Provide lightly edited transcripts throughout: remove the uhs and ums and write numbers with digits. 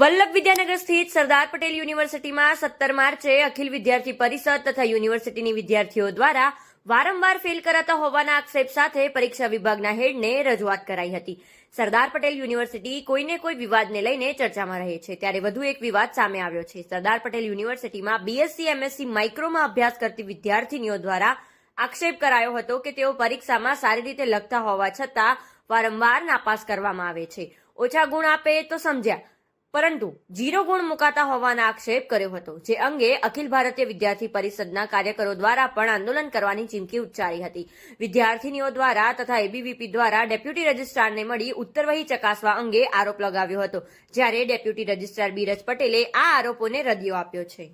વલ્લભ વિદ્યાનગર સ્થિત સરદાર પટેલ યુનિવર્સિટીમાં 17 માર્ચે અખિલ વિદ્યાર્થી પરિષદ તથા યુનિવર્સિટીની વિદ્યાર્થીઓ દ્વારા વારંવાર ફેલ કરાતા હોવાના આક્ષેપ સાથે પરીક્ષા વિભાગના હેડને રજૂઆત કરાઈ હતી. સરદાર પટેલ યુનિવર્સિટી કોઈને કોઈ વિવાદને લઈને ચર્ચામાં રહે છે, ત્યારે વધુ એક વિવાદ સામે આવ્યો છે. સરદાર પટેલ યુનિવર્સિટીમાં બીએસસી એમએસસી માઇક્રોમાં અભ્યાસ કરતી વિદ્યાર્થીનીઓ દ્વારા આક્ષેપ કરાયો હતો કે તેઓ પરીક્ષામાં સારી રીતે લખતા હોવા છતાં વારંવાર નાપાસ કરવામાં આવે છે. ઓછા ગુણ આપે તો સમજ્યા, પરંતુ 0 ગુણ મુકાતા હોવાના આક્ષેપ કર્યો હતો, જે અંગે અખિલ ભારતીય વિદ્યાર્થી પરિષદના કાર્યકરો દ્વારા પણ આંદોલન કરવાની ચીમકી ઉચ્ચારી હતી. વિદ્યાર્થીનીઓ દ્વારા તથા એબીવીપી દ્વારા ડેપ્યુટી રજિસ્ટ્રારને મળી ઉત્તરવહી ચકાસવા અંગે આરોપ લગાવ્યો હતો, જ્યારે ડેપ્યુટી રજિસ્ટ્રાર બીરજ પટેલે આ આરોપોને રદિયો આપ્યો છે.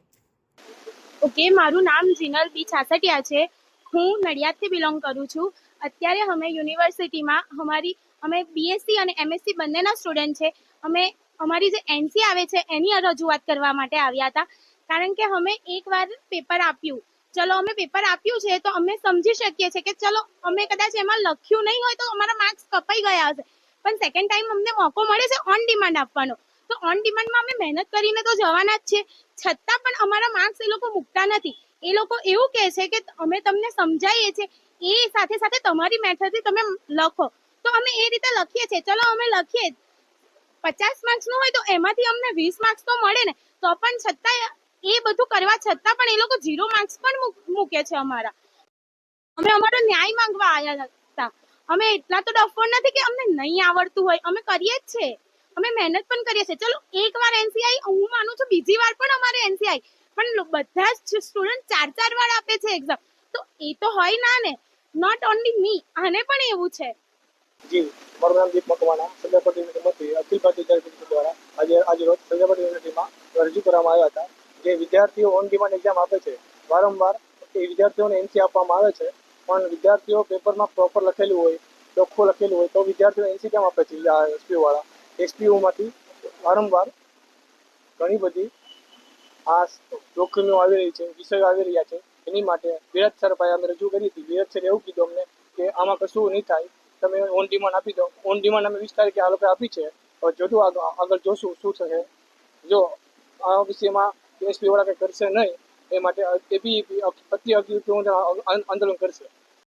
ઓકે, મારું નામ જીનલ બી છાસટિયા છે. હું નડિયાદથી બિલોંગ કરું છું. અત્યારે અમે યુનિવર્સિટીમાં અમે બીએસસી અને એમએસસી બંનેના સ્ટુડન્ટ છે. અમારી જે એનસી આવે છે એની રજૂઆત કરવા માટે આવ્યા હતા, કારણ કે અમે એકવાર પેપર આપ્યું. ચલો, અમે પેપર આપ્યું છે તો અમે સમજી શકીએ છીએ કે ચલો અમે કદાચ એમાં લખ્યું નહીં હોય તો અમારા માર્ક્સ કપાઈ ગયા હશે, પણ સેકન્ડ ટાઈમ અમને મોકો મળે છે ઓન ડિમાન્ડ આપવાનો. તો ઓન ડિમાન્ડમાં અમે મહેનત કરીને તો જવાના જ છે, છતાં પણ અમારા માર્ક્સ એ લોકો મૂકતા નથી. એ લોકો એવું કહે છે કે અમે તમને સમજાવીએ છીએ, એ સાથે સાથે તમારી મેથડથી તમે લખો. તો અમે એ રીતે લખીએ છીએ. ચલો, અમે લખીએ 50 માર્ક્સનું હોય તો એમાંથી અમને 20 માર્ક્સ તો મળે ને, તો પણ છતાં એ બધું કરવા છતાં પણ એ લોકો 0 માર્ક્સ પણ મૂકે છે અમારા. અમે અમારો ન્યાય માંગવા આવ્યા હતા. અમે એટલા તો ડફોડ નથી કે અમને નહીં આવડતું હોય, અમે કરીએ જ છે, અમે મહેનત પણ કરીએ છીએ. ચલો, એકવાર એનસીઆઈ હું માનું છું, બીજી વાર પણ અમારે એનસીઆઈ, પણ બધા જ સ્ટુડન્ટ 4 વાર આપે છે એક્ઝામ, તો એ તો હોય ના ને. નોટ ઓનલી મી, આને પણ એવું છે. જી, મારું નામ દીપ મકવાણા, સરદાર પટેલ યુનિવર્સિટી અખિલ ભારતીય વિદ્યાર્થી પરિષદ દ્વારા આજરોજ સરદાર પટેલ યુનિવર્સિટીમાં રજૂ કરવામાં આવ્યા હતા. જે વિદ્યાર્થીઓ ઓન ડિમાન્ડ એક્ઝામ આપે છે, વારંવાર એ વિદ્યાર્થીઓને એનસી આપવામાં આવે છે, પણ વિદ્યાર્થીઓ પેપરમાં પ્રોપર લખેલું હોય, ચોખ્ખું લખેલું હોય તો વિદ્યાર્થીઓ એનસી કેમ આપે છે? એસપીયુવાળા એસપીયુમાંથી વારંવાર ઘણી બધી આ જોખમીઓ આવી રહી છે, વિષયો આવી રહ્યા છે. એની માટે વિરાજ સર પાસે અમે રજૂ કરી હતી. વિરાજ સરે એવું કીધું અમને કે આમાં કશું નહીં થાય, તમે ઓન ડિમાન્ડ આપી દો. ઓન ડિમાન્ડ અમે 20 તારીખે આ લોકો આપી છે. જોતું આગળ જોશું શું થશે. જો આ વિષયમાં એસપી વાળા કંઈ કરશે નહીં, એ માટે એબીવીપી આંદોલન કરશે.